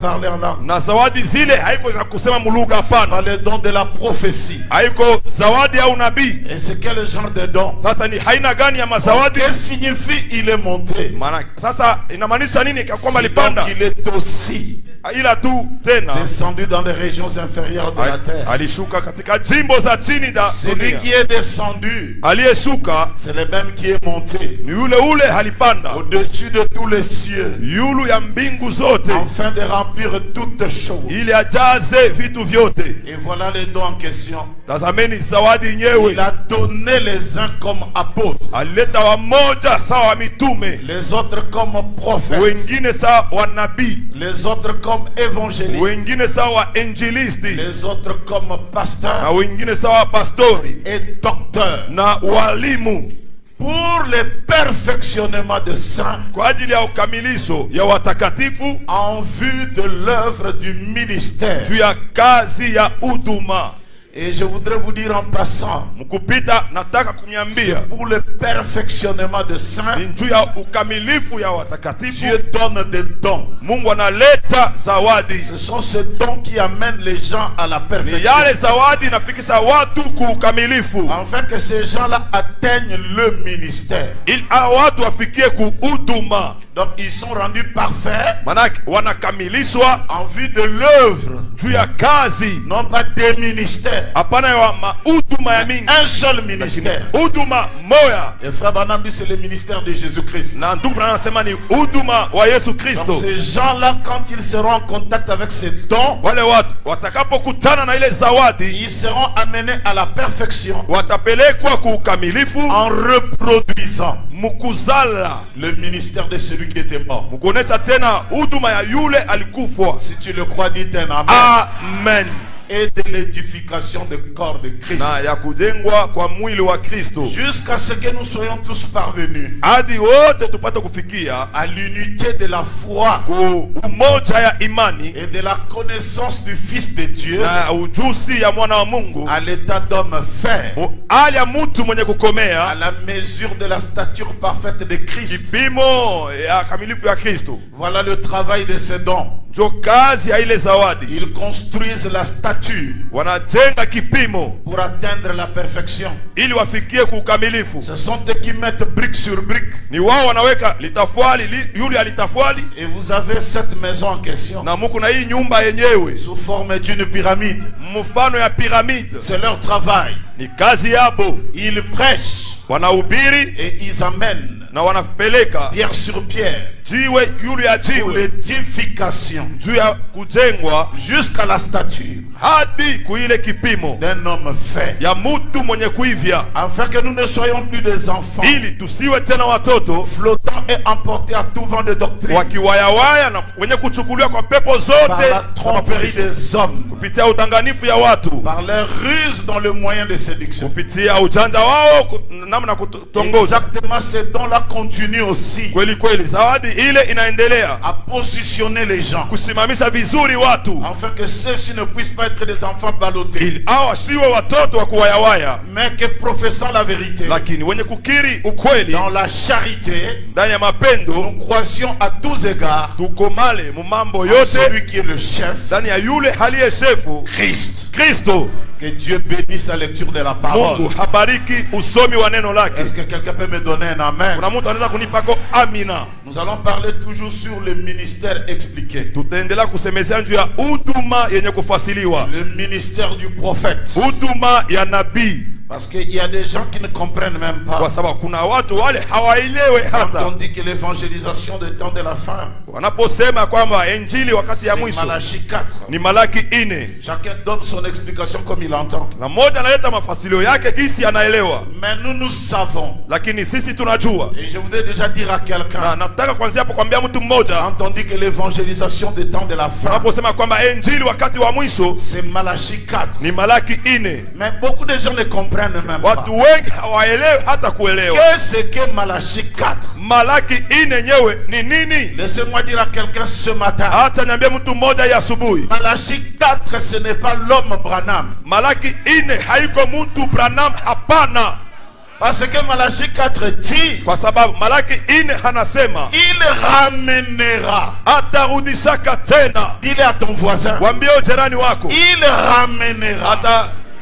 parler en langue. Na zawadi zile haiko za kusema mulugha hapana. Pas le don de la prophétie. Haiko zawadi ya unabii. Et c'est quel genre de don? Sasa ni haina gani ya mazawadi? Qu'est-ce que signifie il est monté? Maana sasa inamaanisha nini kwamba alipanda? Il est aussi ila tu tena descendu dans les régions inférieures de la terre. Alishuka katika jimbo za chini da celui qui est descendu, aliyeshuka c'est le même qui est monté. Ni yule ule halipanda au-dessus de tous les cieux, yulu ya mbingu zote, afin de remplir toutes choses. ili ajaze vitu vyote. Et voilà les dons en question. Tazameni zawadi nyewe. Il a donné les uns comme apôtres, alileta wamoja sawa mitume, les autres comme prophètes, wengine sawa nabii, les autres comme évangélistes, wengine sawa injilisti, les autres comme pasteurs, na wengine sawa pastori et docteurs, na walimu, pour le perfectionnement de saints, kwa ajili ya ukamilisho ya watakatifu, en vue de l'œuvre du ministère. juu ya kazi ya huduma. Et je voudrais vous dire en passant, mkupita nataka kumiambia, c'est pour le perfectionnement de saints. juu ya ukamilifu ya watakatifu, Dieu donne des dons. Mungu analeta zawadi. Ce sont ces dons qui amènent les gens à la perfection. Ni yale zawadi nafikisha watu kuukamilifu, afin que ces gens-là atteignent le ministère. ili watu wafikie kuhuduma. Donc ils sont rendus parfaits, manake wanakamilishwa en vue de l'œuvre, juu ya kazi, non pas des ministères. hapana ya mahuduma ya mingi, un seul ministère. huduma moya. Et frère Branham dit c'est le ministère de Jésus-Christ. Na ndugu Branham anasema ni huduma wa Yesu Kristo. Donc ces gens-là, quand ils seront en contact avec ces dons, wale watu watakapokutana na ile zawadi, ils seront amenés à la perfection, watapelekwa kuukamilifu, en reproduisant mukuzala le ministère de celui qui était mort. mukuonesha tena huduma ya yule alikufwa. Si tu le crois, dis un amen. Amen. Et de l'édification du corps de Christ, na ya kujengwa kwa mwili wa Kristo, jusqu'à ce que nous soyons tous parvenus hadi wote tupate kufikia à l'unité de la foi ku umoja ya imani et de la connaissance du Fils de Dieu, na ujuzi ya mwana wa Mungu, à l'état d'homme fait, hali ya mtu mwenye à kukomea, la mesure de la stature parfaite de Christ. kipimo ya kamilifu ya Kristo. Voilà le travail de ces dons. Ndio kazi ya ile zawadi. Ils construisent la stature Wanajenga kipimo pour atteindre la perfection. ili wafikie kuukamilifu. Ce sont eux qui mettent brique sur brique. Ni wao wanaweka litafwali yule alitafwali, Et vous avez cette maison en question na muko na hii nyumba yenyewe sous forme d'une pyramide. mfano ya piramide. C'est leur travail. Ni kazi yabo. Ils prêchent Wanahubiri et ils amènent na wanapeleka pierre sur pierre jiwe yule ya pour jiwe l'édification juu ya kujengwa jusqu'à la stature hadi kuile kipimo d'un homme fait, ya mutu mwenye kuivya, afin que nous ne soyons plus des enfants ili tusiwe tena watoto flottants et emportés à tout vent de doctrine wakiwayawaya na wenye kuchukuliwa kwa pepo par zote la tromperie des hommes, kupitia udanganifu ya watu, par leur ruse dans le moyen de séduction. kupitia ujanja wao namna kutongoza. Exactement, ces dons-là continuent aussi Kweli kweli zawadi ile inaendelea à positionner les gens, kusimamisha vizuri watu, afin que ceux-ci ne puissent pas être des enfants ballottés, ili hao siwe watoto wa kuwayawaya, mais que professant la vérité lakini wenye kukiri ukweli dans la charité, ndani ya mapendo, nous croissions à tous égards tukomale mu mambo en yote celui qui est le chef, ndani ya yule aliye shefu Christ. Kristo. Que Dieu bénisse la lecture de la parole. Mungu habariki usomi wa neno lake. Est-ce que quelqu'un peut me donner un amen? Kuna mtu anaweza kunipako amina? Nous allons parler toujours sur le ministère expliqué, Tutaendelea kusemezea juu ya huduma yenye kufasiliwa, le ministère du prophète, huduma ya nabii, parce qu'il y a des gens qui ne comprennent même pas. kwa sababu kuna watu wale hawaelewe Quand hata on dit que l'évangélisation des temps de la fin, wanaposema kwamba injili wakati ya c'est mwisho Malachie 4. ni Malaki 4, Chacun donne son explication comme il entend. na mmoja analeta mafasilio yake kisi anaelewa, Mais nous savons, lakini sisi tunajua. et je voudrais déjà dire à Na quelqu'un, nataka kwanza hapo kwambia mtu mmoja, quand on dit que l'évangélisation des temps de la fin, wanaposema kwamba injili wakati wa mwisho c'est Malachie 4. ni Malaki 4, Mais beaucoup de gens ne comprennent même pas. watu wengi hawaelewi hata kuelewa. Qu'est-ce que Malachie 4? Malaki 4 yenyewe ni nini? Laissez-moi dire à quelqu'un ce matin. Acha niambie mtu mmoja ya asubuhi, Malachie 4, ce n'est pas l'homme Branham. Malaki 4 haiko mtu Branham, hapana. Parce que Malachie 4 dit, Kwa sababu Malaki 4 anasema il ramènera. atarudishaka tena. Dis-le à ton voisin. Waambie jirani wako Il ramènera.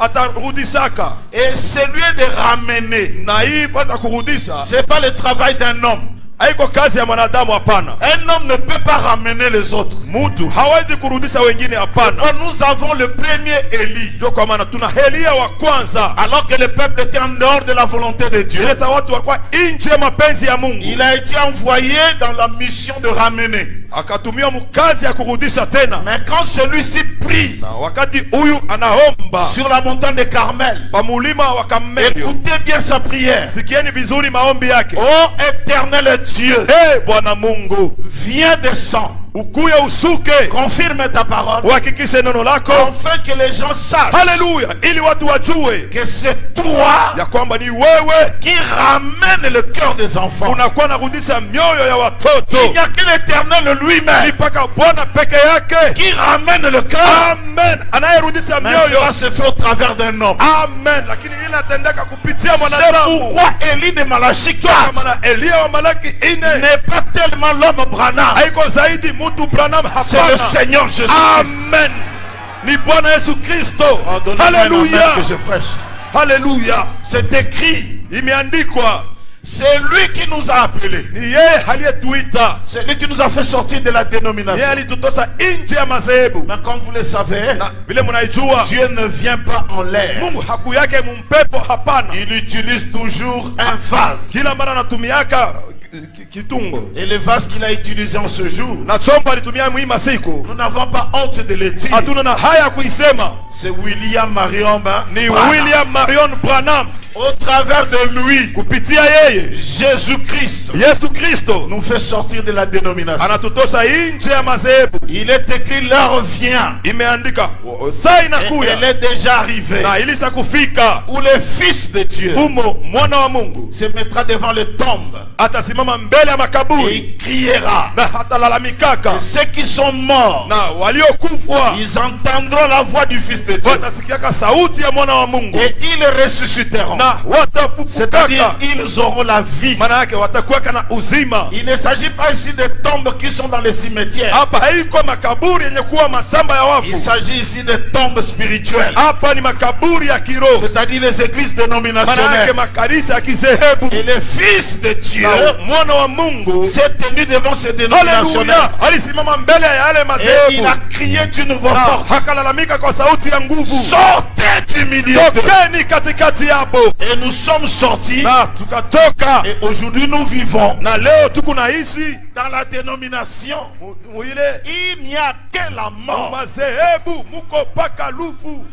atarudishaka. Et celui de ramener, Na hii fasa kurudisha c'est pas le travail d'un homme. haiko kazi ya mwanadamu, hapana. Un homme ne peut pas ramener les autres. Mtu hawezi kurudisha wengine, hapana. Nous avons le premier Élie. Ndio kwa maana tuna Elia wa kwanza. Alors que le peuple était en dehors de la volonté de Dieu, Ile sa watu walikuwa nje mapenzi ya Mungu. il a été envoyé dans la mission de ramener. Akatumia mkazi ya kurudisha tena. Mais quand celui-ci prie Na wakati huyu anaomba sur la montagne de Carmel, pa mulima wa Karmeli, écoutez bien sa prière. sikieni vizuri maombi yake. Oh éternel Dieu, Bwana Mungu, viens descends, ukuye usuke, confirme ta parole, uhakikishe neno lako. afin que les gens sachent Haleluya, ili watu wajue que c'est toi ya kwamba ni wewe qui ramène le cœur des enfants. unakuwa narudisha mioyo ya watoto. Il n'y a que l'Éternel lui-même Ni paka Bwana peke yake, qui ramène le cœur. amen, anayerudisha Mais mioyo, cela se fait au travers d'un homme. amen. Lakini ile atendeka kupitia C'est mwanadamu. pourquoi Élie de Malachie Kwa 4 maana Elia wa Malaki 4 n'est pas tellement l'homme Branham, haiko zaidi mtu Branham, c'est le hapana. Seigneur Jésus. Amen, ni Bwana Yesu Kristo. Pardonnez-moi un amen Haleluya, que je prêche. haleluya. C'est écrit. Imeandikwa, C'est lui qui nous a appelés. ni yeye aliyetuita, C'est lui qui nous a fait sortir de la yeye dénomination. alitutosa nje ya madhehebu. Mais comme vous le savez, Na vile mnaijua, Dieu ne vient pas en l'air. Mungu haku yake mumpepo, hapana. Il utilise toujours un vase. Kila mara anatumiaka kitungo, Et le vase qu'il a utilisé en ce jour, na chombo alitumia mwii masiku. nous n'avons pas honte de le dire. Hatuna na haya ya kuisema. C'est William Marion Ni Branham. William Marion Branham. Au travers de lui, Kupitia yeye Jésus-Christ Yesu Kristo nous fait sortir de la dénomination. anatutosha nje ya madhehebu. Il est écrit, l'heure vient. Imeandika saa Et inakuya elle est déjà arrivée. na ilisa kufika, Où le Fils de Dieu humo mwana wa Mungu se mettra devant le tombe atasimama mbele ya et makaburi il criera. na hatalalamikaka, Et ceux qui sont morts, na waliokufwa ils entendront la voix du Fils de Dieu. watasikiaka sauti ya mwana wa Mungu Et ils ressusciteront. na C'est-à-dire, watafufukaka. ils auront la vie. Maana yake watakuwaka na uzima. Il ne s'agit pas ici de tombes qui sont dans les cimetières. Hapa haiko makaburi yenye kuwa mashamba ya Il wafu. s'agit ici de tombes spirituelles. Hapa ni makaburi ya kiroho, C'est-à-dire les églises maana yake dénominationnelles. makanisa ya kizehebu. Et le Fils de Dieu Na mwana wa Mungu, s'est tenu devant ces dénominationnels. haleluya, alisimama mbele ya yale Et il madhehebu a crié d'une voix na forte. hakalalamika kwa sauti ya nguvu, Sortez du milieu d'eux. tokeni katikati yabo. Et nous sommes sortis. Na tukatoka, Et aujourd'hui nous vivons na leo tuko naishi dans la dénomination. muile Il n'y a que la mort. madhehebu, muko paka lufu.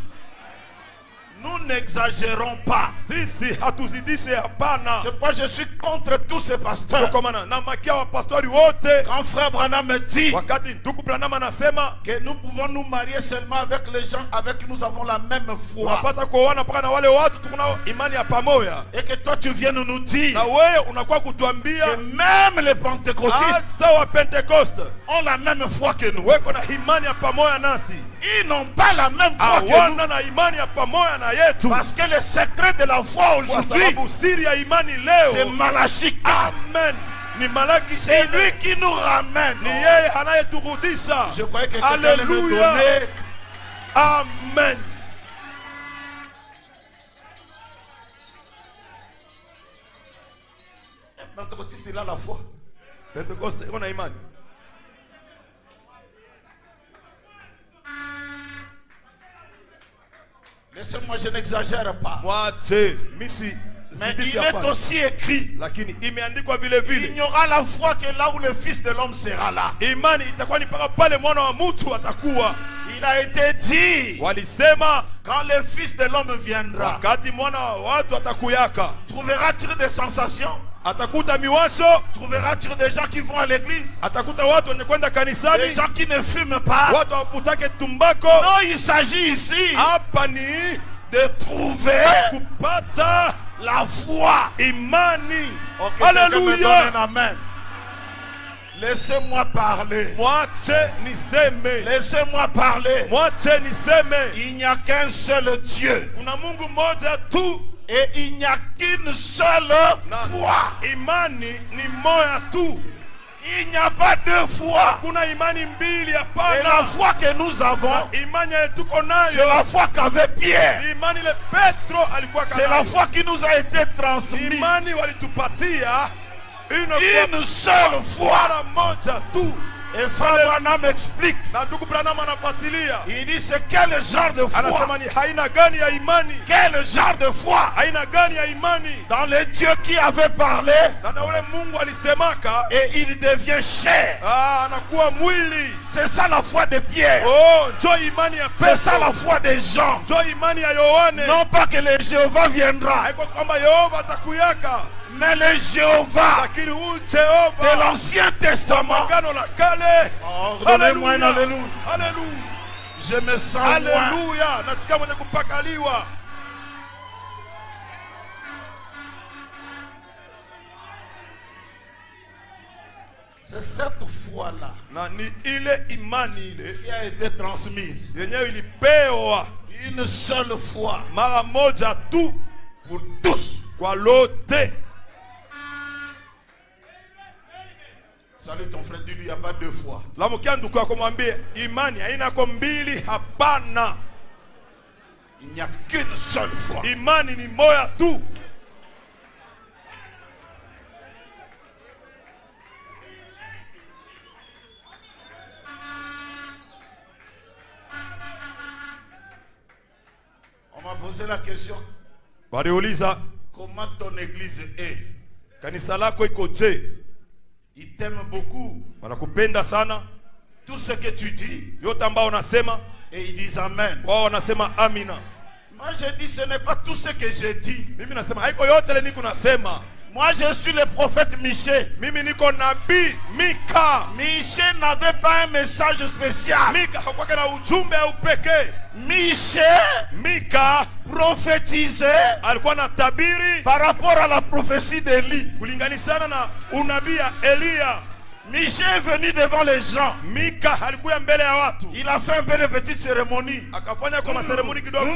Nous n'exagérons pas. Sisi hatuzidishe, hapana. C'est pourquoi je suis contre tous ces pasteurs. Kwa maana na makia wa pastori wote, Quand frère Branham me dit wakati ndugu Branham anasema que nous pouvons nous marier seulement avec les gens avec qui nous avons la même foi, unapasa kuoana mpaka na wale watu tuko nao imani ya pamoja, et que toi tu viens nous dire na wewe unakuwa que kutuambia même les pentecôtistes hata wa Pentecoste ont la même foi que nous. weko na imani ya pamoja nasi, Ils n'ont pas la même foi que nous. hawana na imani ya pamoja na yetu, Parce que le secret de la foi kwa aujourd'hui, sababu siri ya imani c'est leo, Malachie 4. amen, ni Malaki C'est 4. lui qui nous ramène. Ni yeye anayeturudisha. Je croyais que quelqu'un allait me Alléluia, donner. amen. Un pentecôtiste, il a la foi. Pentecoste iko na imani. Laissez-moi, je n'exagère pas. Mwache misi Mais zidisha il est hapana. aussi écrit, Lakini imeandikwa vile il vile, n'y aura la foi que là où le Fils de l'homme sera là. imani itakuwa ni mpaka pale mwana wa mtu atakuwa. Il a été dit, Walisema quand le Fils de l'homme viendra, wakati mwana wa watu atakuyaka, trouvera-t-il des sensations? atakuta miwasho, Trouvera-t-il des gens qui vont à l'église? atakuta watu wenye kwenda Des kanisani, gens qui ne fument pas? watu wafutake tumbako. Non, il s'agit ici Hapa ni de trouver kupata la foi. imani. Ok, quelqu'un me donne Haleluya, un amen. Laissez-moi parler. mwache niseme, Laissez-moi parler. mwache niseme. Il n'y a qu'un seul Dieu. Kuna Mungu mmoja tu, Et il n'y a qu'une seule foi. Imani ni moya tu. Il n'y a pas deux foi. Hakuna imani mbili, Et la hapana. foi que nous avons, Imani yetu tuko c'est nayo. la foi qu'avait Pierre. Imani ile Petro alikuwa C'est la nayo. foi qui nous a été transmise. Imani walitupatia Une seule foi. mara moja tu. Et Frère Branham explique. Na ndugu Branham anafasilia. Il dit c'est quel genre de foi? Anasema ni aina gani ya imani? Quel genre de foi? Aina gani ya imani? Dans le Dieu qui avait parlé Na ule Mungu alisemaka, et il devient chair. anakuwa mwili. C'est ça la foi de Pierre. Oh, njo imani ya C'est ça la Petro. foi des gens. Njo imani ya Yohane. Non pas que le Jéhovah viendra, Haiko kwamba Yehova atakuyaka, mais le Jéhovah lakini huyu de Jehova l'Ancien Testament. Agano la kale. Oh, donnez-moi un alléluia. Haleluya. Je me sens loin. Haleluya. Nasikia mwenye kupakaliwa. C'est cette foi-là Na ni ile imani ile qui a été transmise. yenyewe ilipewa Une seule fois mara moja tu pour tous. kwa lote. Salut ton frère, dis-lui, il n'y a pas deux fois. Lamukia ndugu yako mwambie imani haina ko mbili, hapana. Il n'y a qu'une seule fois. Imani ni moya tu. On m'a posé la question, Waliuliza, comment ton église est? kanisa lako iko je? Il t'aime beaucoup. Wanakupenda sana. Tout ce que tu dis, Yote ambao unasema, et ils disent Amen. wao wanasema amina. Moi je dis, ce n'est pas tout ce que je dis. Mimi nasema haiko yote ile niko nasema. Moi je suis le prophète Michée. Mimi niko nabii Mika. Michée n'avait pas un message spécial. Mika hakuwa na ujumbe au pekee. Michée Mika prophétisait alikuwa na tabiri par rapport à la prophétie d'Élie. kulinganishana na unabii ya Elia. Michée est venu devant les gens. Mika alikuwa mbele ya watu. Il a fait un peu de petites cérémonies. Akafanya kwa maseremoni kidogo.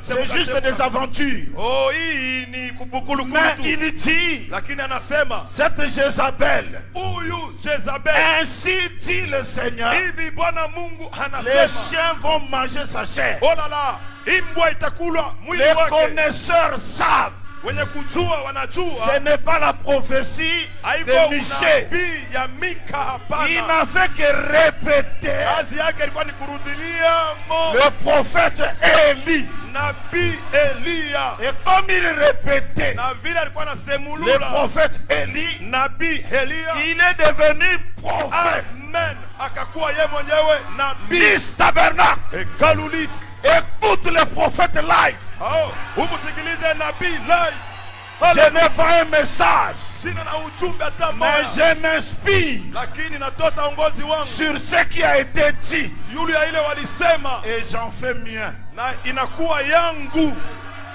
C'est juste des aventures. Oh, hii ni kubukulu Mais kutu. il dit, Lakini anasema cette Jézabel, huyu Jezabel, ainsi dit le Seigneur, hivi Bwana Mungu les anasema, chiens vont manger sa chair. oh la la, imbwa itakula mwili Les wake. connaisseurs savent. Wenye kujua Ce wanajua. n'est pas la prophétie Haiko de Michée. unabii ya Mika, Il hapana. n'a fait que répéter Kazi yake ilikuwa ni kurudilia le prophète Élie. nabii Elia. Et comme il répétait Na vile alikuwa le anasemulula prophète Élie, nabii Elia. il est devenu prophète. Amen. Akakuwa ye mwenyewe nabii. Lys Tabernacle. Ekalulis. Écoute le prophète live. Oh, umusikilize nabii live. Je n'ai pas un message, Sina na ujumbe hata mais moja. je m'inspire Lakini natosha ongozi wangu sur ce qui a été dit. yule ya ile walisema Et j'en fais mien. na inakuwa yangu.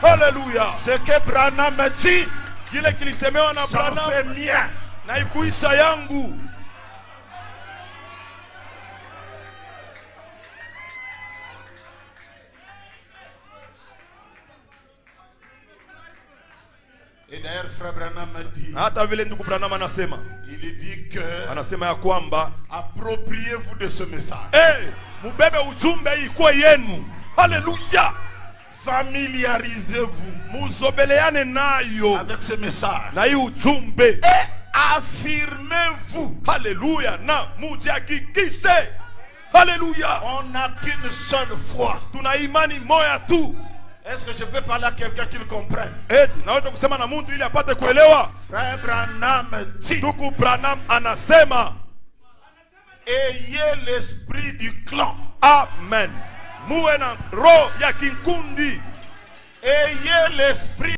Haleluya. Ce que Branham dit, Kile kilisemewa na j'en fais Branham mien. na ikuisha yangu. Et d'ailleurs, frère Branham dit, Hata vile ndugu Branham anasema, il dit que anasema ya kwamba appropriez-vous de ce message. mubebe ujumbe hii kwa yenu. Haleluya. Familiarisez-vous Muzobeleane nayo avec ce message. na hii ujumbe. Et affirmez-vous. Haleluya, na mujihakikishe. Haleluya. On n'a qu'une seule foi. Tuna imani moya tu. Est-ce que je peux parler à quelqu'un qui le comprenne? Naweza kusema na mtu ili apate kuelewa. Frère Branham dit, Ndugu Branham anasema, ayez l'esprit du clan. amen. Muwe na roho ya kikundi. Ayez l'esprit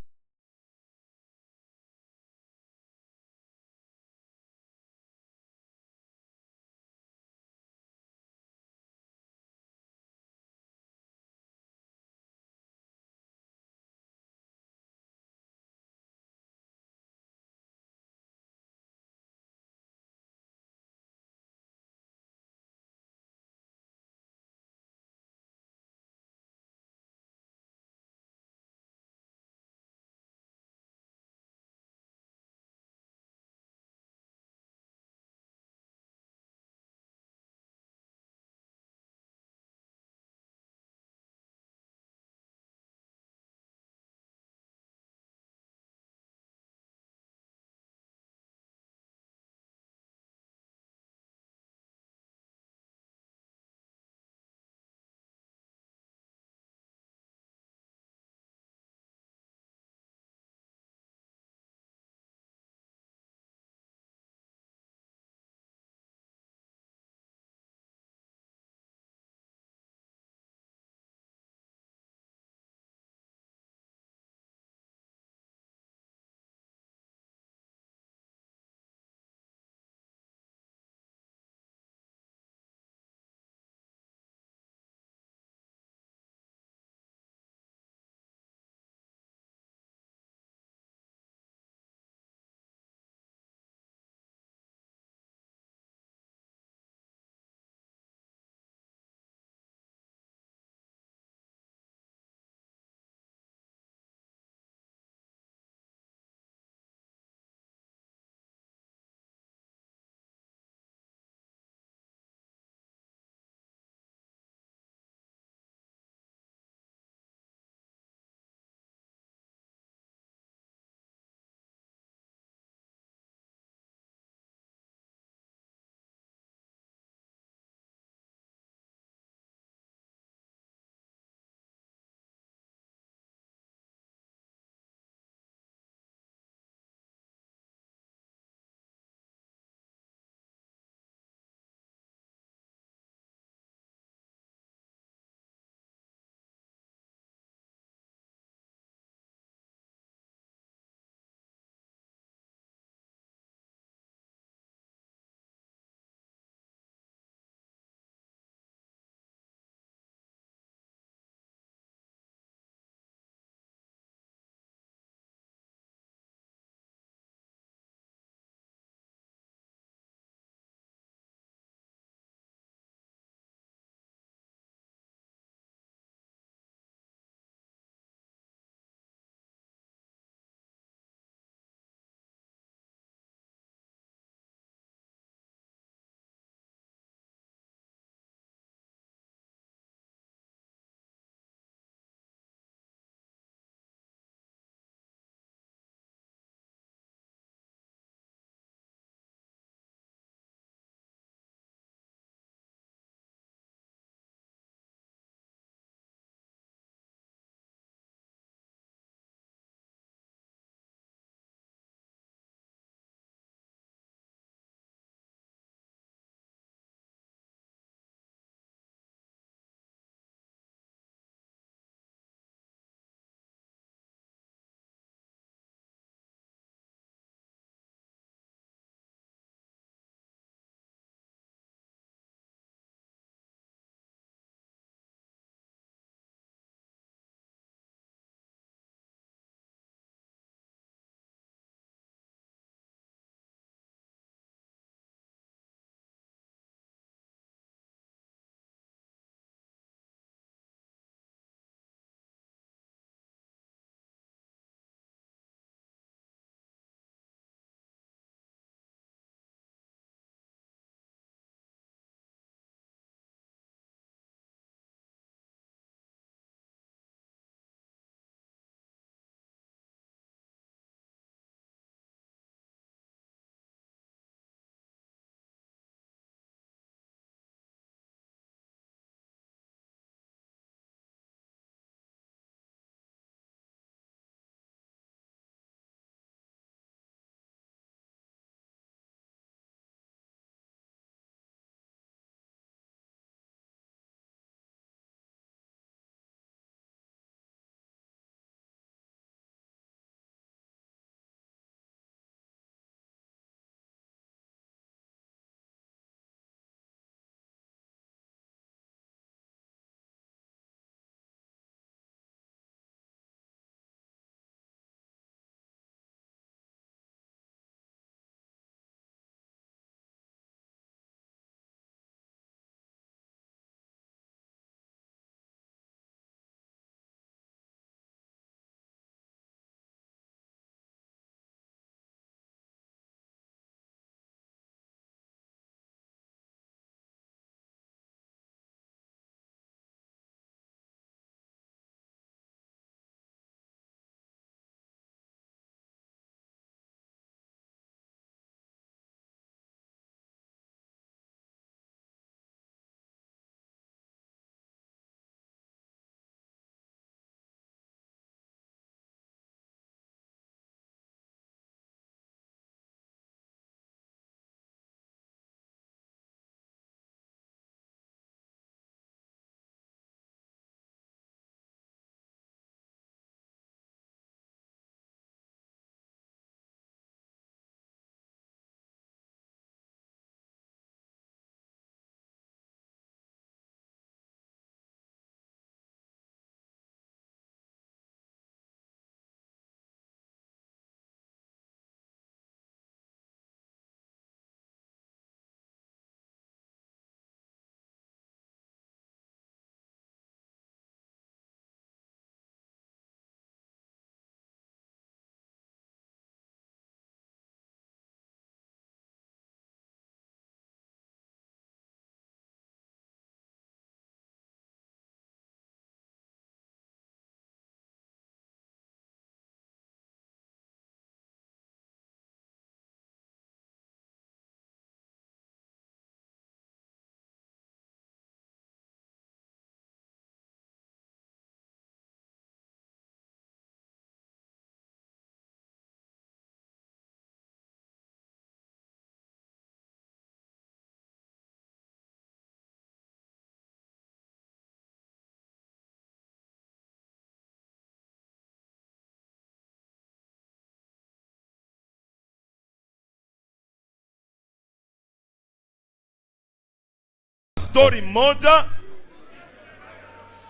pastori mmoja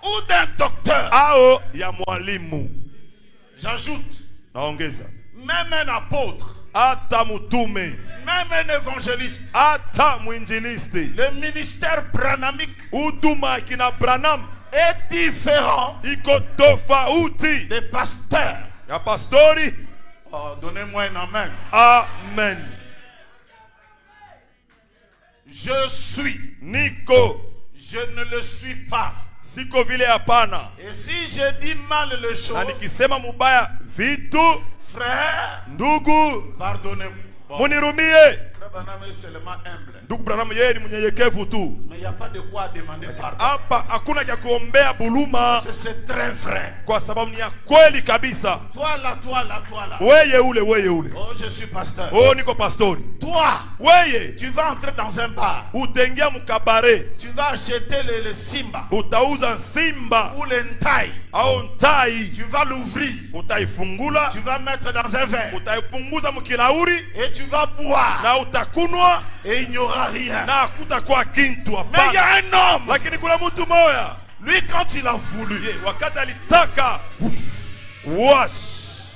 ou d'un docteur. au ya mwalimu. J'ajoute, Naongeza même un apôtre, hata mutume, même un évangéliste. hata mwinjilisti. Le ministère branamique Huduma kina Branham est différent iko tofauti des pasteurs. ya pastori. Oh, donnez-moi un amen. Amen. Je suis, Niko je ne le suis pas. siko vile hapana. Et si je dis mal les Na choses, nikisema mubaya vitu, frère, ndugu pardonnez-moi. Bon, munirumie. frère Branham est seulement humble. Ndugu Branham yeye ni mnyenyekevu tu. Mais il n'y a pas de quoi demander pardon. Hapa hakuna cha kuombea buluma, C'est très vrai. kwa sababu ni ya kweli kabisa. Toi là, toi là, toi là. Weye ule, weye ule. Oh, je suis pasteur. Oh, niko pastori. Toi, Weye tu vas entrer dans un bar. utaingia mukabare, Tu vas acheter le simba utauza simba ou le ntai. au ntai, Tu vas l'ouvrir. utaifungula, Tu vas mettre dans un verre. utaipunguza mkilauri Et tu vas boire. na utakunwa Et il n'y aura rien. na hakutakuwa kintu. Mais il y Hapana. a un homme. Lakini kuna mtu moya, Lui, quand il a voulu. wakati alitaka wash,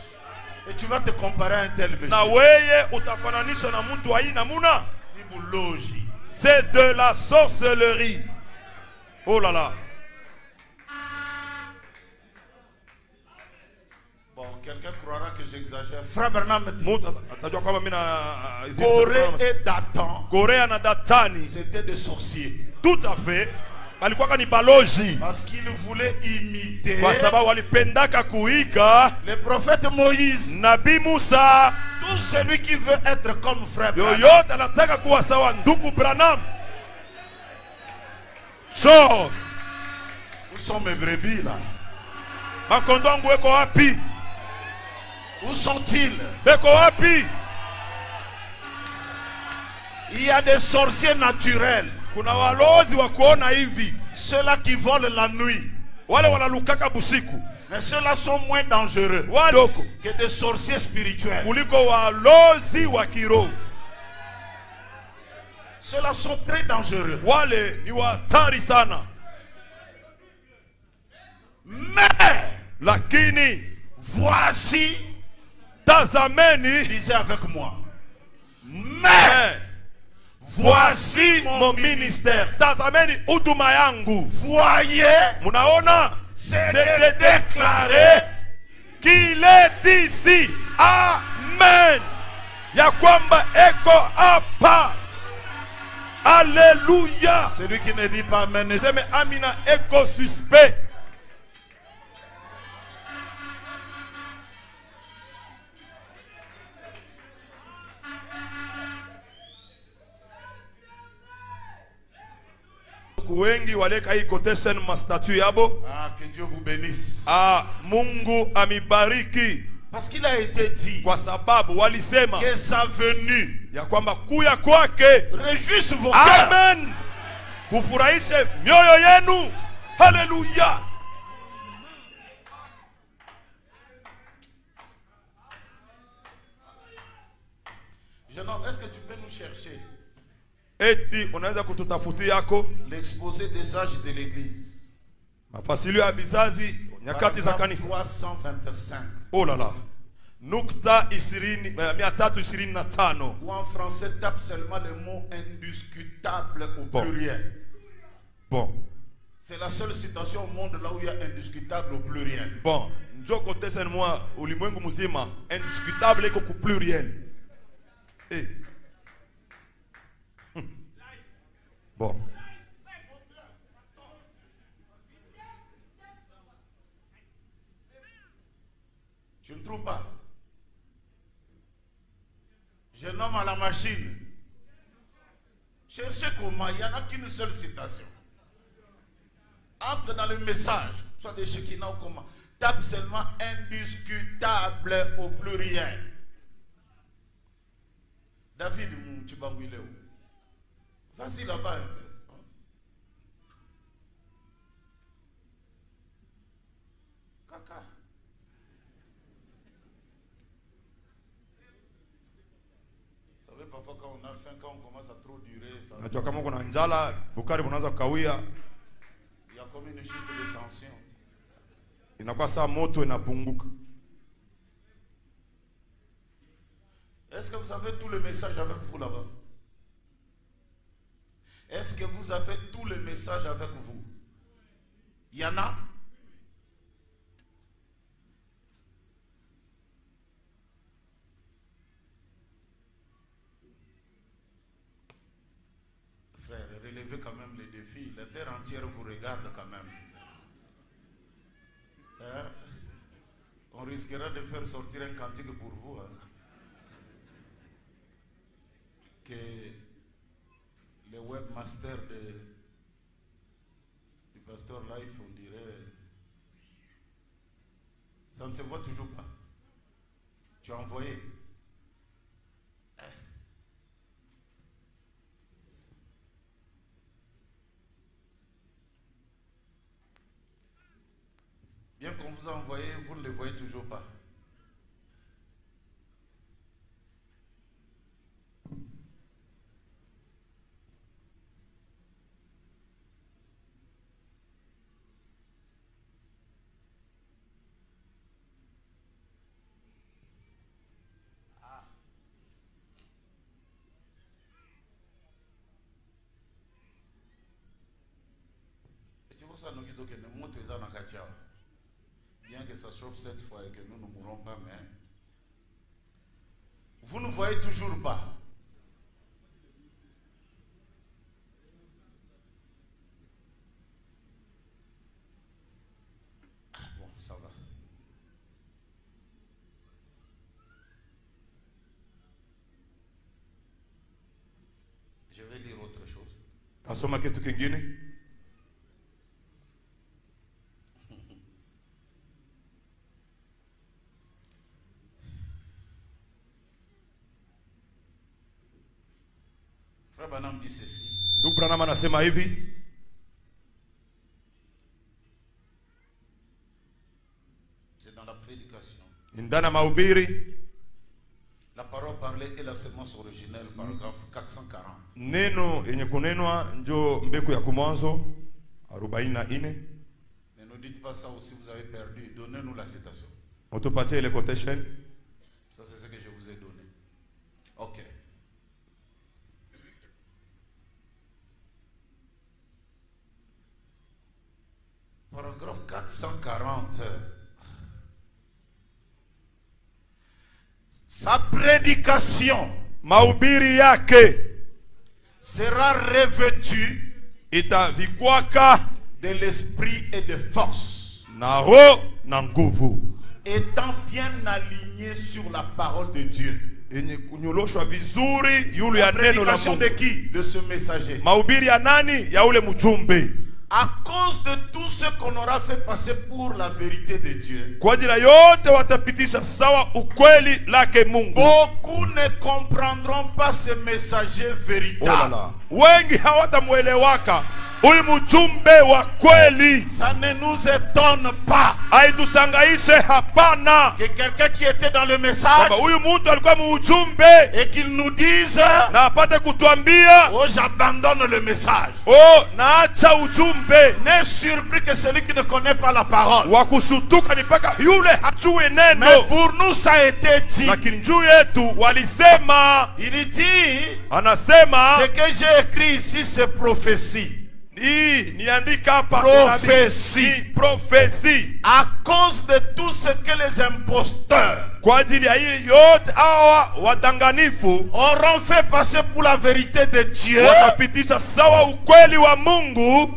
Et tu vas te comparer à un tel na monsieur. weye utafananishwa na mtu wa hii namuna. Iboulogi. C'est de la sorcellerie. Oh là là. Bon, quelqu'un croira que j'exagère. Frère Bernard me dit. Mtu atajua kwamba mimi na Corée et Dathan, Korea na Datani c'était des sorciers. tout à fait walikuwa ni balozi, Parce qu'ils voulaient imiter kwa sababu walipendaka kuiga le prophète Moïse. Nabii Musa. Tout celui qui veut être comme frère Branham, Yoyote anataka kuwa sawa ndugu Branham. So où sont mes brebis là? makondo wangu weko wapi? Où sont-ils? Beko wapi? Il y a des sorciers naturels. Kuna walozi wa kuona hivi, Ceux-là qui volent la nuit. wale wanalukaka busiku, Mais ceux-là sont moins dangereux wadoko que des sorciers spirituels. kuliko walozi wa kiroho. Ceux-là sont très dangereux. Wale ni watari sana, Mais lakini voici, tazameni, lisez avec moi. Mais voici mon ministère. Tazameni huduma yangu. voyez, Munaona, c'est c'est déclaré qu'il est ici. Amen. Ya kwamba eko hapa. Alléluia. celui qui ne dit pas amen. Niseme amina, eko suspect. Wengi waleka hii quotation ma statue yabo. Ah, que Dieu vous bénisse. Mungu amibariki, Parce qu'il a été dit kwa sababu walisema que sa venue ya kwamba kuya kwake, réjouisse vos cœurs. amen, kufurahishe mioyo yenu. Haleluya. Jeune homme, est-ce que tu peux nous chercher Eti unaweza kututafutia yako l'exposé des âges de l'église? mafasilio ya bizazi nyakati za Paragraphe kanisa. 325. Oh là là. Nukta 325. Ou en français, tape seulement le mot indiscutable au Bon. pluriel. Bon. C'est la seule citation au monde là où il y a indiscutable au pluriel. Bon. Njoko tesen mwa ulimwengu mzima indiscutable iko ku pluriel. Eh. Bon. Tu ne trouves pas? Je nomme à la machine. Cherchez comment, il n'y en a qu'une seule citation. Entre dans le message, soit de Shekinah ou comment. Tape seulement indiscutable au pluriel. David Mouchibangu, il est où? Vas-y là-bas un peu. Caca. Vous savez parfois quand on a faim, quand on commence à trop durer, ça... Najua kama kuna njala, bukari bunaanza kukawia. Il y a comme une chute de tension. Inakuwa saa moto inapunguka. Est-ce que vous avez tout le message avec vous là-bas? Est-ce que vous avez tout le message avec vous? Il y en a? Frère, relevez quand même les défis. La terre entière vous regarde quand même. Hein? On risquera de faire sortir un cantique pour vous. Hein? Que les webmasters du pasteur Life, on dirait, ça ne se voit toujours pas. Tu as envoyé. Bien qu'on vous a envoyé, vous ne le voyez toujours pas. Bien que ça chauffe cette fois et que nous ne mourrons pas, mais vous ne voyez toujours pas. Bon, ça va. Je vais lire autre chose. Tasoma kitu kingine. Frère Branham dit ceci. Ndugu Branham anasema hivi. C'est dans la prédication. Ndani ya mahubiri. La parole parlée est la semence originelle, paragraphe 440. Neno yenye kunenwa njo mbegu ya kumwanzo 44. Ne nous dites pas ça aussi, vous avez perdu. Donnez-nous la citation. Motopatie ile quotation. Ça c'est ce que je vous ai donné. Ok. Paragraphe 440. Sa prédication, mahubiri yake, sera revêtue itavikwaka de l'esprit et de force, na roho na nguvu, étant bien aligné sur la parole de Dieu. yenye kunyoloshwa vizuri yule La ya neno la prédication Mungu. de qui? De ce messager. Mahubiri ya nani? Ya ule mjumbe. À cause de tout ce qu'on aura fait passer pour la vérité de Dieu, Kwa ajili yote watapitisha sawa ukweli lake Mungu. beaucoup ne comprendront pas ce messager véritable. Wengi hawatamuelewaka huyu mjumbe wa kweli. Ça ne nous étonne pas Haitusangaishe hapana. que quelqu'un qui était dans le message Baba huyu mtu alikuwa mjumbe et qu'il nous dise na apate kutuambia, oh, j'abandonne le message. oh, naacha ujumbe. N'est surpris que celui qui ne connaît pas la parole. Wa kushutuka ni paka yule hajui neno. Mais pour nous ça a été dit. Lakini juu yetu walisema, Il dit, anasema ce que j'ai écrit ici c'est prophétie. hii niandika hapa Prophétie. Prophétie. À cause de tout ce que les imposteurs Kwa ajili ya hii yote hawa wadanganifu auront fait passer pour la vérité de Dieu, watapitisha sawa ukweli wa Mungu,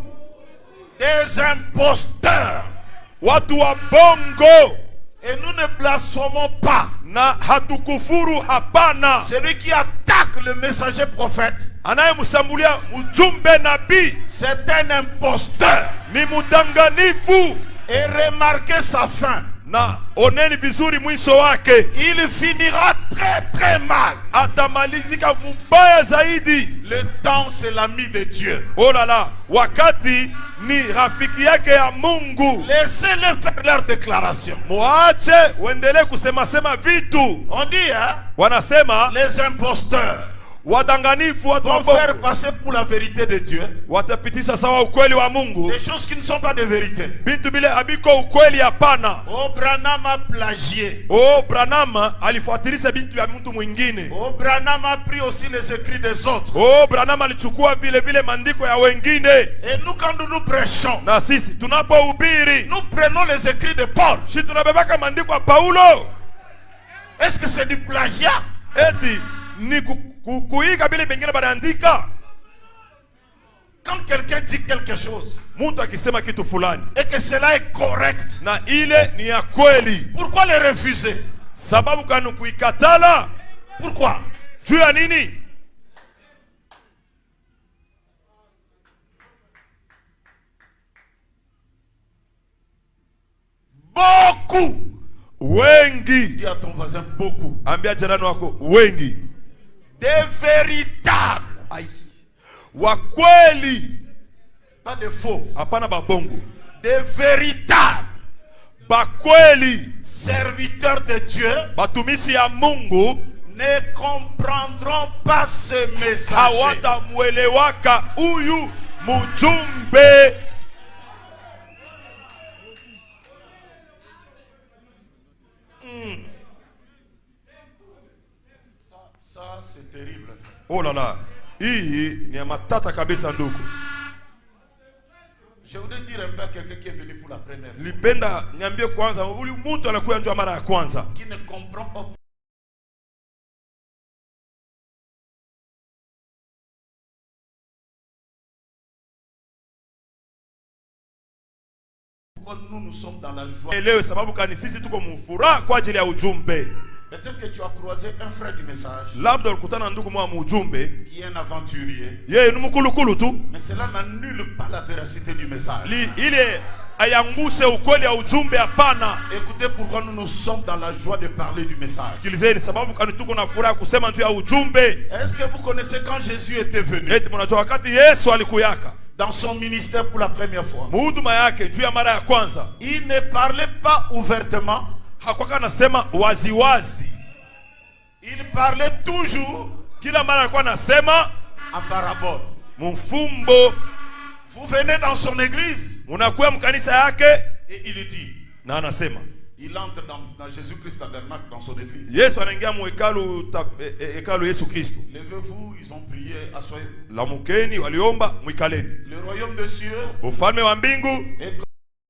des imposteurs. watu wa bongo, Et nous ne blasphémons pas. na hatukufuru hapana. Celui qui attaque le messager prophète, Anayemshambulia mjumbe nabii c'est un imposteur. ni mdanganifu. Et remarquez sa fin. Na oneni vizuri mwisho wake, Il finira très très mal. atamalizika mubaya zaidi. Le temps c'est l'ami de Dieu. Oh là là, wakati ni rafiki yake ya Mungu. Laissez-les faire leur déclaration. Muache uendelee kusema sema vitu. On dit, hein, Wanasema les imposteurs. wadanganifu, watu vont faire wabongo passer pour la vérité de Dieu watapitisha sawa ukweli wa Mungu des choses qui ne sont pas de vérité. vitu bile abiko ukweli hapana. Oh, Branham a plagié. Oh, Branham alifuatilisha vitu vya mtu mwingine. Oh, Branham a pris aussi les écrits des autres. Oh, Branham alichukua vile vile maandiko ya wengine. Et nous, quand nous prêchons, Na sisi tunapohubiri nous prenons les écrits de Paul. sisi tunabebaka maandiko ya Paulo. Est-ce que c'est du plagiat? Eti ni kuiga vile vingine banaandika. Quand quelqu'un dit quelque chose Mtu akisema kitu fulani et que cela est correct, na ile ni ya kweli, pourquoi le refuser? sababu kanu kuikatala? Pourquoi? Juu ya nini? Beaucoup. Wengi. Dis à ton voisin beaucoup. Ambia jirani wako wengi. Des véritables. Ai. Wa kweli. Pas de faux. Hapana babongo. Des véritables. Ba kweli. Serviteurs de Dieu. Batumishi ya Mungu Ne comprendront pas ce message. hawata mwelewaka uyu mujumbe. Ça c'est terrible. Oh là là. Hii ni ya matata kabisa ndugu. Je voudrais dire un peu à quelqu'un qui est venu pour la première fois, Lipenda niambie kwanza huyu mtu anakuja njoo mara ya kwanza. qui ne comprend pas pourquoi nous sommes dans la joie. Elewe sababu kani sisi tuko mfuraha kwa ajili ya ujumbe. Peut-être que tu as croisé un frère du message Labda ulikutana na ndugu mwa mujumbe, qui est un aventurier, yeye ni mkulukulu tu. mais cela n'annule pas la véracité du message. Ile ayanguse ukweli ya ujumbe hapana. Écoutez pourquoi nous sommes dans la joie de parler du message. Sikilizeni sababu kani tuko na furaha kusema njoo ya ujumbe. Est-ce que vous connaissez quand Jésus était venu Eti mnajua wakati Yesu alikuyaka dans son ministère pour la première fois, muhuduma yake njoo ya mara ya kwanza, il ne parlait pas ouvertement, hakuwa anasema waziwazi. il parlait toujours Kila mara alikuwa anasema en parabole. mfumbo. Vous venez dans son église Unakuwa mkanisa yake et il dit, na anasema il entre dans Jésus-Christ tabernacle dans son église. Yesu anaingia mu hekalu Yesu Kristo. Levez-vous, ils ont prié, asseyez-vous. Lamukeni, waliomba, mwikaleni. Le royaume de cieux Ufalme wa mbingu est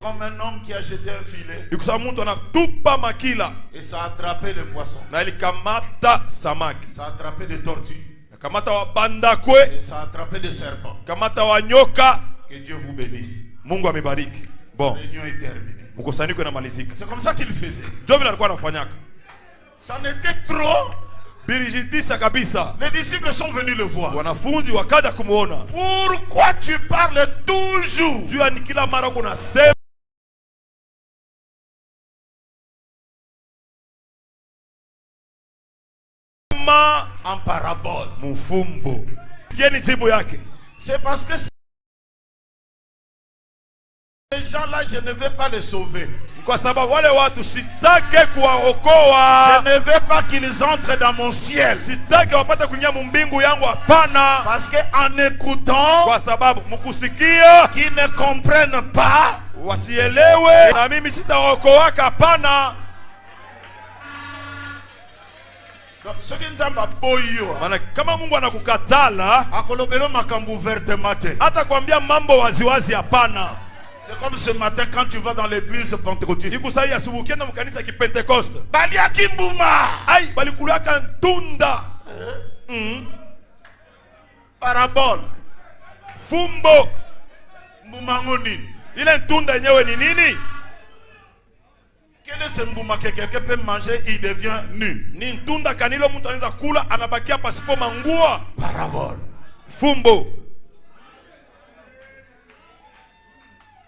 comme un homme qui a jeté un filet ikusa mtu anatupa makila et ça a attrapé le poisson, na ilikamata samaki, ça a attrapé des tortues kamata wabandakwe, et ça a attrapé des serpents. kamata wanyoka. Que Dieu vous bénisse. Mungu amebariki. Bon, La réunion est terminée. mkusanyiko inamalizika. C'est comme ça qu'il faisait. Ndio vile alikuwa anafanyaka. Ça n'était trop. Bilijidisha kabisa. Les disciples sont venus le voir. Wanafunzi wakaja kumuona. Pourquoi tu parles toujours Juu ya ni kila mara kuna sema en parabole? mfumbo? Kieni jibu yake. C'est parce que ces gens-là, je ne vais pas les sauver. Kwa sababu wale watu sitake Je kuwaokoa. ne veux pas qu'ils entrent dans mon ciel. Sitake wapate kuingia mbingu yangu hapana. Parce qu'en écoutant, Kwa sababu mkusikia qu'ils ne comprennent pas, wasielewe na mimi sitawaokoaka hapana. ce qui nous a boyo, Maana kama Mungu anakukatala akolobelo makambu ouvertement. hata kwambia mambo waziwazi hapana. C'est comme ce matin quand tu vas dans l'église pentecôtiste. Ikusahi asubuhi ukienda mkanisa kipentekoste. Baliaki mbuma. Ai balikuliaka ntunda. Parabole. Fumbo. Mbuma ngoni. Ile ntunda yenyewe ni nini? Quel est ce mbuma que quelqu'un peut manger, il devient nu? Ni ntunda kanilo mtu anaweza kula anabakia pasipo mangua. Parabole. Fumbo.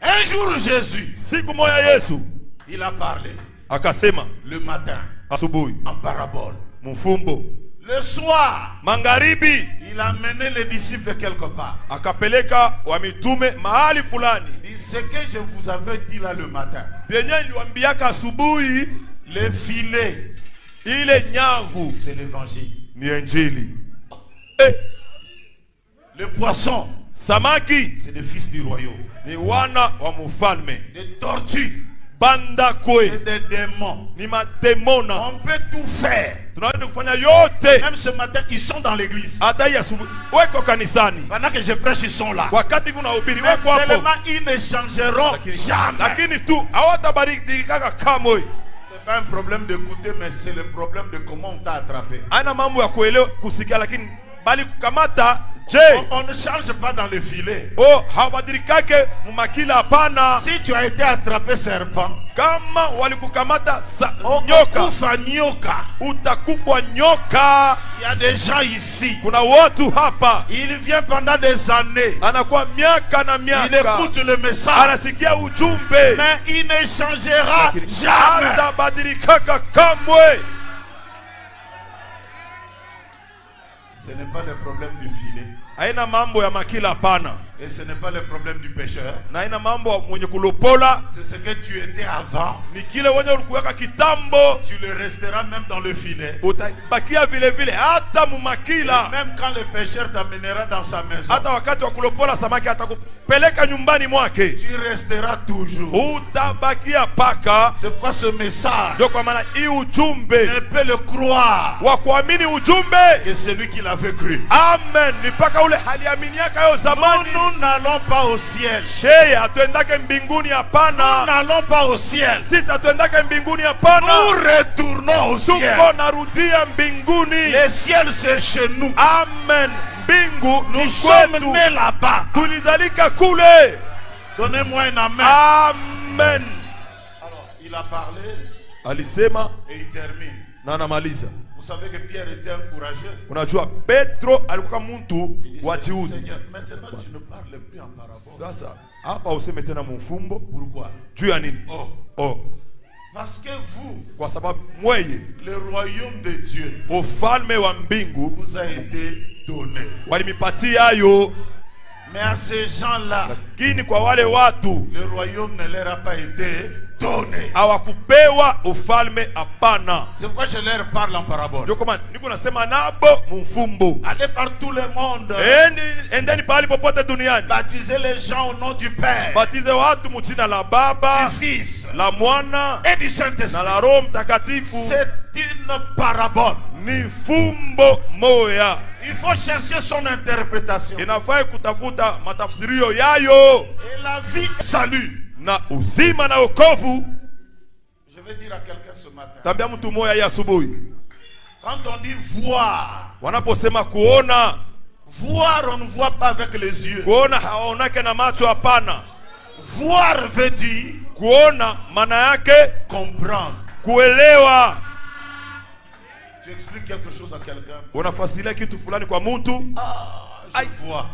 Un jour Jésus, Siku moja Yesu il a parlé akasema le matin asubuhi en parabole. mfumbo. Le soir, Magharibi il a mené les disciples quelque part. akapeleka wa mitume mahali fulani. Il dit ce que je vous avais dit là le matin. Benye niliwaambiaka asubuhi, Le filet, ile nyavu c'est l'évangile. ni injili. Le poisson, samaki c'est des fils du royaume. ni wana wa mfalme. Les tortues, Bandakwe c'est des démons. ni mademona. On peut tout faire. Tunaweza kufanya yote. Même ce matin, ils sont dans l'église. Hata hii asubuhi weko kanisani. Pendant que je prêche, ils sont là. Wakati kuna ubiri Mais weko hapo. seulement ils ne changeront jamais. Lakini tu hawatabarikika kamwe. C'est pas un problème d'écouter, mais c'est le problème de comment on t'a attrapé. Ana mambo ya kuelewa kusikia, lakini bali kukamata. Je, On ne change pas dans le filet. oh, hawadirikake mumakila hapana. Si tu as été attrapé serpent, Kama walikukamata nyoka, utakufa nyoka. il y a des gens ici. Kuna watu hapa, Il vient pendant des années. anakuwa miaka na Il miaka, écoute le message. anasikia ujumbe, Mais il ne changera jamais. hatabadirikaka kamwe. Ce n'est pas le problème du filet. Haina mambo ya makila hapana, Et ce n'est pas le problème du pécheur. na haina mambo mwenye kulopola. C'est ce que tu étais avant. Ni kile wenye ulikuweka kitambo, Tu le resteras même dans le filet. utabakia vile vile hata mumakila. Même quand le pécheur t'amènera dans sa maison, Hata wakati wa kulopola samaki atakupeleka nyumbani mwake, tu resteras toujours. utabakia paka. C'est pourquoi ce message, Ndio kwa maana hii ujumbe ne peut le croire wa kuamini ujumbe, que celui qui l'avait cru. amen, ni mpaka ule aliaminiaka yo zamani. Nous n'allons pas au ciel. Sheye atuendake mbinguni Nous hapana. n'allons pas au ciel. Sisi atuendake mbinguni Nous hapana. retournons au ciel. Tuko narudia mbinguni. Le ciel, c'est chez nous. Amen. Mbingu Nous ni sommes kwetu. nés là-bas. Tulizalika kule. Donnez-moi un amen. Amen. Alors, il a parlé Alisema et il termine. na anamaliza. Vous savez que Pierre était encouragé. Unajua Petro alikuwa mtu Il dit, wa Jehudi. Seigneur, maintenant tu ne parles plus en parabole. Sasa hapa useme tena mfumbo. Pourquoi? Juu ya nini? Oh. Parce que vous, Kwa sababu mweye le royaume de Dieu, ufalme wa mbingu vous a été donné. walimipatia hayo, Mais à ces gens-là, lakini kwa wale watu le royaume ne leur a pas été donné. hawakupewa ufalme hapana. C'est pourquoi je leur parle en parabole. Ndio kama niko nasema nabo mfumbo. Allez par tout le monde. Endeni pahali popote duniani, Baptisez les gens au nom du Père, batize watu mjina la Baba, du Fils la Mwana et du na Saint-Esprit. la Roho Mtakatifu. C'est une parabole. Ni fumbo moya. Il faut chercher son interprétation. Inafai kutafuta matafsirio yayo, Et la vie, salut. na uzima na wokovu. Je vais dire à quelqu'un ce matin. Tambia mtu moya ya asubuhi, Quand on dit voir, wanaposema kuona, voir, on ne voit pas avec les yeux. kuona hawaonake na macho hapana. Voir veut dire Kuona maana yake comprendre. kuelewa. Tu expliques quelque chose à quelqu'un. Unafasilia kitu fulani kwa mtu, Ah, je vois.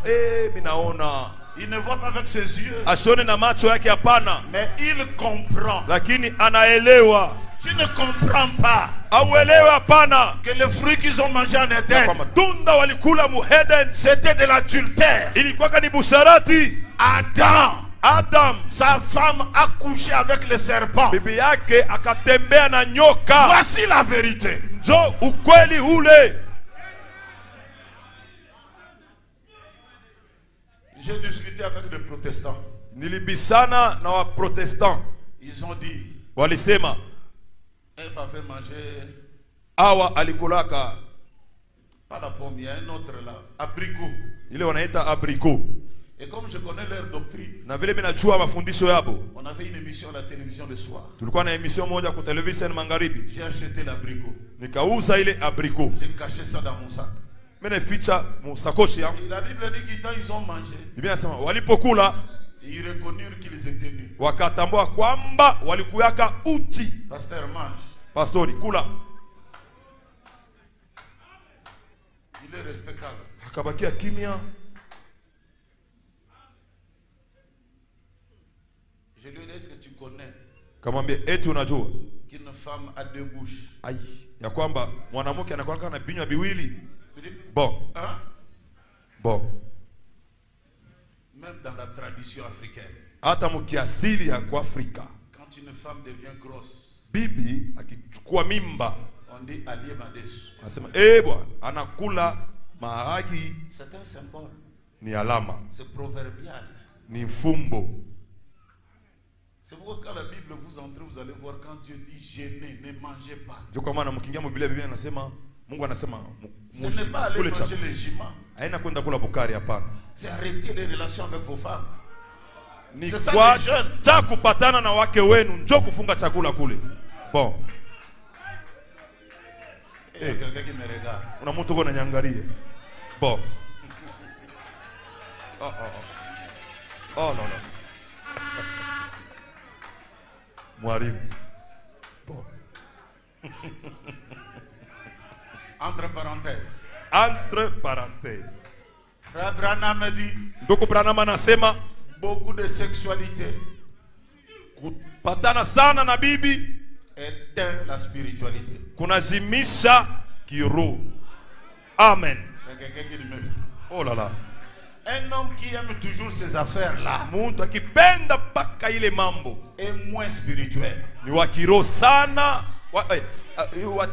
minaona. Il ne voit pas avec ses yeux, Ashone na macho yake hapana, mais il comprend. lakini anaelewa. Tu ne comprends pas Auelewe hapana, que les fruits qu'ils ont mangés en Éden, kwa matunda walikula muheden c'était de l'adultère. ilikuwa ni busharati. Adam Sa femme a couché avec le serpent. bibi yake akatembea na nyoka. Voici la vérité. Njo ukweli ule. J'ai discuté avec des protestants. Nilibishana na Waprotestant, Ils ont dit, walisema Ève avait mangé, Hawa alikulaka pas la pomme, il y a un autre là, abricot. ile wanaita abriko. Et comme je connais leur doctrine, Na vile mimi najua mafundisho yabo, on avait une émission à la télévision le soir. tulikuwa na emission moja kwa television magharibi, J'ai acheté l'abricot. nikauza ile abriko. J'ai caché ça dans mon sac. Mimi naficha musakoshi yangu. Et la Bible dit que quand ils ont mangé, Biblia inasema walipokula ils reconnurent qu'ils étaient nus. wakatambua kwamba walikuyaka uchi. Pasteur, mange. Pastori, kula. Il est resté calme. Akabakia kimya. Je lui ai dit, est-ce que tu connais Kamwambia eti unajua qu'une femme a deux bouches? ai ya kwamba mwanamke anakuwa na vinywa viwili. Il dit, Bon, hein? bon. Même dans la tradition africaine, Hata mkiasili ya kwa Afrika, quand une femme devient grosse, bibi akichukua mimba on dit allié madesu. anasema bwana anakula Maharagi c'est un symbole. ni alama, C'est proverbial. ni fumbo. C'est pourquoi quand la Bible vous entrez, vous allez voir quand Dieu dit jeûnez, ne mangez pas. Ndio kwa maana mkiingia Biblia, Biblia inasema Mungu anasema Ce n'est pas aller manger les jiments. haina kwenda kula bukari, hapana. C'est arrêter les relations avec vos femmes. Ni C'est ça, kwa les jeunes. cha kupatana na wake wenu, njoo kufunga chakula kule. Bon. Il y a quelqu'un qui me regarde. Una mtu uko unaniangalia. Bon. Oh non non. Mwalimu. Bon. Entre parenthèses. Entre parenthèses. Frère Branham me dit Ndugu Branham anasema beaucoup de sexualité kupatana sana na bibi éteint la spiritualité. kunazimisha kiroho. Amen. Il y a quelqu'un qui me... Oh là là. Un homme qui aime toujours ces affaires-là Mtu akipenda paka ile mambo est moins spirituel. ni wa kiroho sana, wa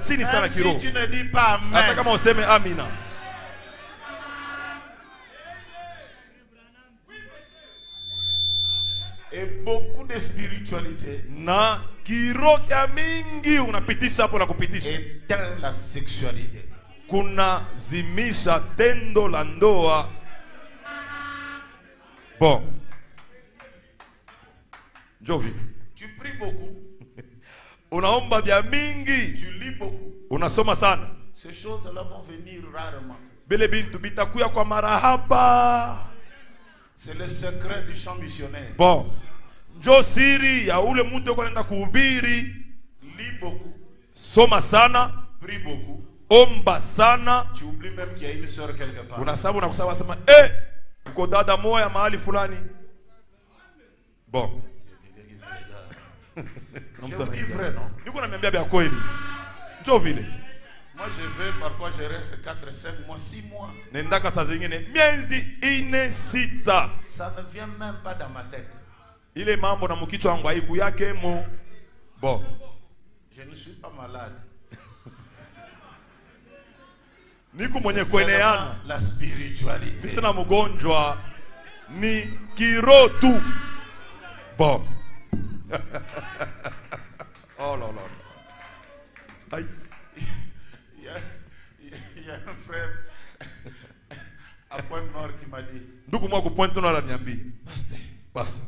chini sana Même si kiroho. tu ne dis pas Hata amen, kama useme amina. et beaucoup de spiritualité Na kiroho ya mingi unapitisha hapo na kupitisha, éteint la sexualité. kunazimisha tendo la ndoa. Bon. Jovi, Tu pries beaucoup, unaomba bya mingi, tu lis beaucoup. unasoma sana. Ces choses-là vont venir rarement. Bile bintu bitakuya kwa marahaba. C'est le secret du chant missionnaire. Bon. Njo siri ya ule mtu yuko anaenda kuhubiri. Lis beaucoup, Soma sana, prie beaucoup. omba sana. Tu oublies même qu'il y a une sœur quelque part. Unasabu na kusema sema uko dada moya mahali fulani. Bon. Je vous dis vrai, non? Niko namiambia bya kweli. Njo vile. Moi je vais, parfois je reste 4, 5 mois, 6 mois. Nendaka saa zingine miezi 4, 6. Ça ne vient même pas dans ma tête. Ile mambo na mkichwa wangu haiku yake mo. Bon. Je ne suis pas malade. Niko mwenye C'est kueneana. seulement la spiritualité. Sisi na mgonjwa ni kiroho tu. Bon. Oh là là. Aïe. Il y a un frère à Pointe-Nord qui m'a dit, Ndugu mwa kupointe na ananiambia. Pasteur, Pastor,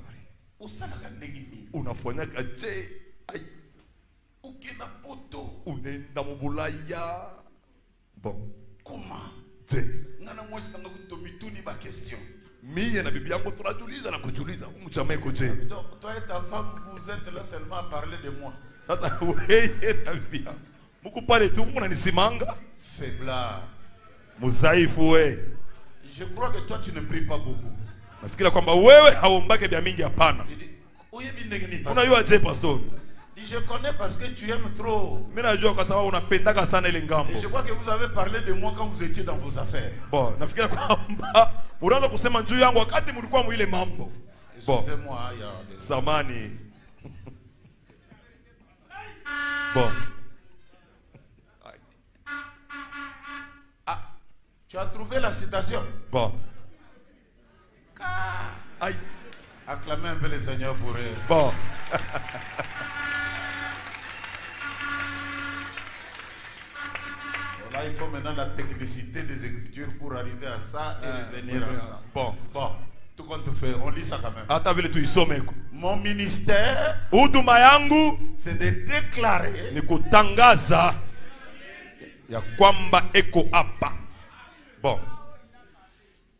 usalaka nini? unafanyaka je? Ai, Ukina poto. unaenda mubulaya. Bon. Comment? Je, Ngana mwesi nanga kutomituni ba question. mie na bibi yangu tunajuliza na kujuliza mchameko je. Donc toi et ta femme, vous êtes là seulement à parler de moi. Sasa wewe na bibi yangu muko pale tu mnanisimanga. Faiblard. Muzaifu we. Je crois que toi tu ne pries pas beaucoup. Nafikiri kwamba wewe hauombake bya mingi, hapana. Il dit, oyebi ndenge ni pasteur. Unajua je pastor? Je connais parce que tu aimes trop. Mimi najua kwa sababu unapendaka sana ile ngambo. Et je crois que vous avez parlé de moi quand vous étiez dans vos affaires. Bon, nafikiri kwamba unaanza kusema juu yangu wakati mlikuwa mwile mambo. Bon, Excusez-moi, il y a des... samani. Bon. Ah, tu as trouvé la citation? Bon. Ah. Aïe. Acclamez un peu le Seigneur pour eux. Bon. Là, il faut maintenant la technicité des Écritures pour arriver à ça et revenir à ça. Bon. Bon, tout compte fait, on lit ça quand même. Hata vile tuisomeko. Mon ministère, Huduma yangu c'est de déclarer ni kutangaza ya kwamba eko hapa. Bon.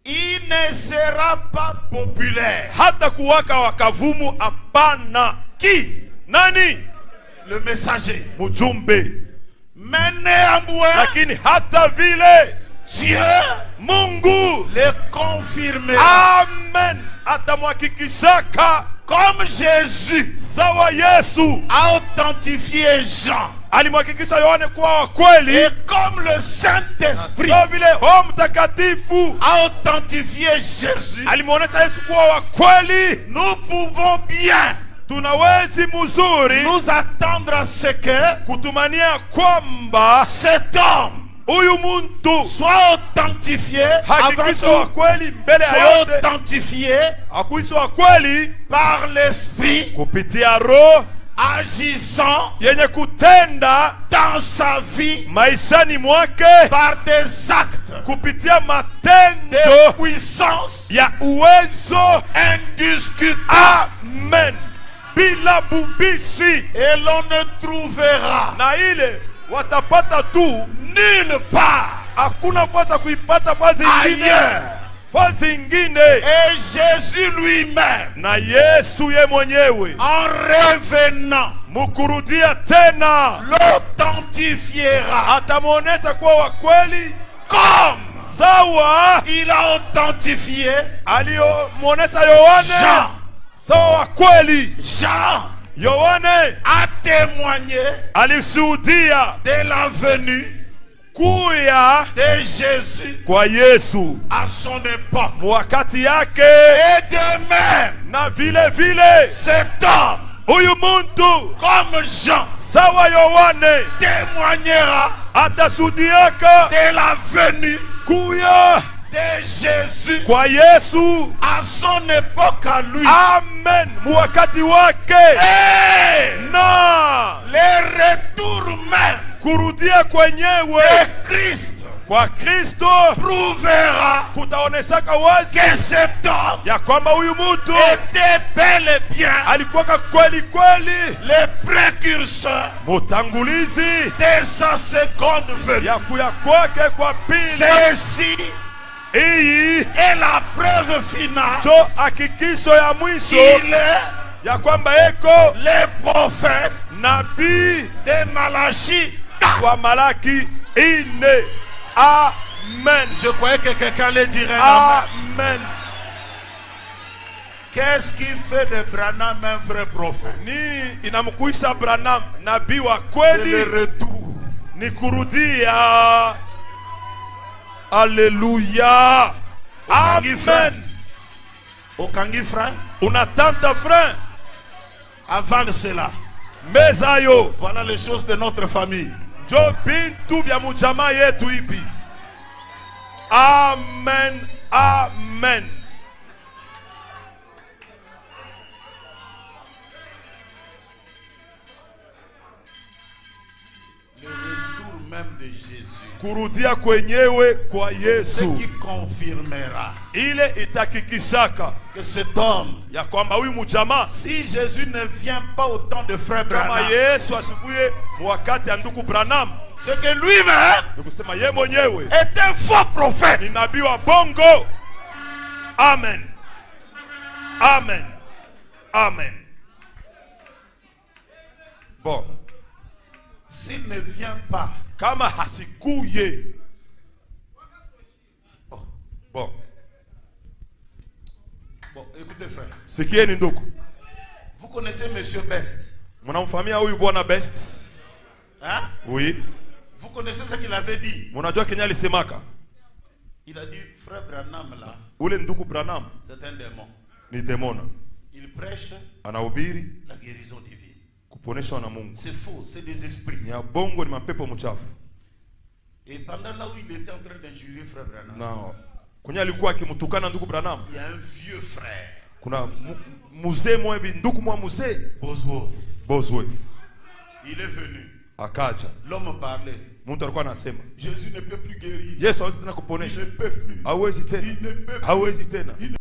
il ne sera pas populaire. Hata kuwaka wakavumu hapana. Qui? Nani? Le messager. Mjumbe. Mais néanmoins, Lakini hata vile Dieu Mungu le confirmera. amen atamhakikishaka Comme Jésus sawa Yesu a authentifié Jean. alimhakikisha Yohane kuwa wa kweli, Et comme le Saint-Esprit sawa vile Roho Mtakatifu a authentifié Jésus, alimuonesha Yesu kuwa wa kweli, nous pouvons bien tunawezi mzuri nous attendre à ce que kutumania kwamba cet homme Huyu muntu soit authentifié avant hakikisho wa tout, kweli mbele ya soit yote, authentifié hakikisho wa kweli par l'esprit kupitia roho agissant yenye kutenda dans sa vie maishani mwake par des actes kupitia de matendo puissance ya uwezo. indiscutable. Amen. Bila bubishi. Et l'on ne trouvera Na ile watapata tu, nulle part hakuna fata kuipata fazi ingine, ailleurs. fazi ingine. Et Jésus lui-même, Na Yesu ye mwenyewe en revenant, mukurudia tena l'authentifiera atamuonesha kuwa wa kweli, comme sawa il a authentifié aliyomuonesha Yohane. Jean. Sawa wa kweli Jean Yohane a témoigné alishuhudia de la venue kuya de Jésus kwa Yesu à son époque. wakati yake. Et de même, Na vile vile cet homme, huyu muntu comme Jean, sawa Yohane témoignera atashuhudiaka de la venue kuya de Jésus kwa Yesu. à son époque à lui. Amen. Wakati wake Et na le retour même kurudia kwenyewe de Christ kwa Kristo prouvera kutaoneshaka wazi que cet homme ya kwamba huyu mtu était bel et bien alikuwaka kweli kweli le précurseur mutangulizi de sa seconde venue. ya kuya kwake kwa pili. Ceci Iyi est la preuve finale. to hakikisho ya mwisho Il est ya kwamba eko le prophète nabii de Malachie. wa Malaki 4. Amen. Je croyais que quelqu'un allait dire un amen. Amen. Qu'est-ce qui fait de Branham un vrai prophète? Ni inamkuisha Branham nabii wa C'est kweli le retour. ni kurudia. Alléluia. Amen. Okangi frère, Unatanta frère avant cela, meza yo voilà les choses de notre famille. jo bintu bya mujama yetu ibi. Amen. Amen. Le retour même de Jésus, Kurudia kwenyewe kwa ce Yesu qui confirmera ile itakikishaka que cet homme, ya kwamba huyu mujama si Jésus ne vient pas au temps de frère kama Branham, Yesu asibuye mwakati ya ndugu Branham, c'est que lui-même nikusema ye mwenyewe est un faux prophète. ni nabii wa bongo. Amen. Amen. Amen. Bon, S'il ne vient pas, kama hasikuye. oh, Bon, bon, écoutez frère, sikieni ndugu, vous connaissez Monsieur Best, mnamfahamia huyu bwana Best? hein? Oui. Vous connaissez ce qu'il avait dit? Mnajua Kenya alisemaka Il a dit, frère Branham là, ule ndugu Branham c'est un démon. ni demona, Il prêche anahubiri la guérison divine. kuponeshwa na Mungu. C'est faux, c'est des esprits. Ni ya bongo, ni mapepo mchafu. Et pendant là où il était en train d'injurer frère Branham, Na kwenye alikuwa akimtukana ndugu Branham, il y a un vieux frère, kuna mzee mmoja hivi, ndugu mwa mzee Bosworth. Bosworth Il est venu. akaja. L'homme parlait. Mtu alikuwa anasema Jésus ne peut plus guérir. Yesu hawezi tena Il kuponesha, ne peut plus. hawezi tena, Il ne peut plus. hawezi tena.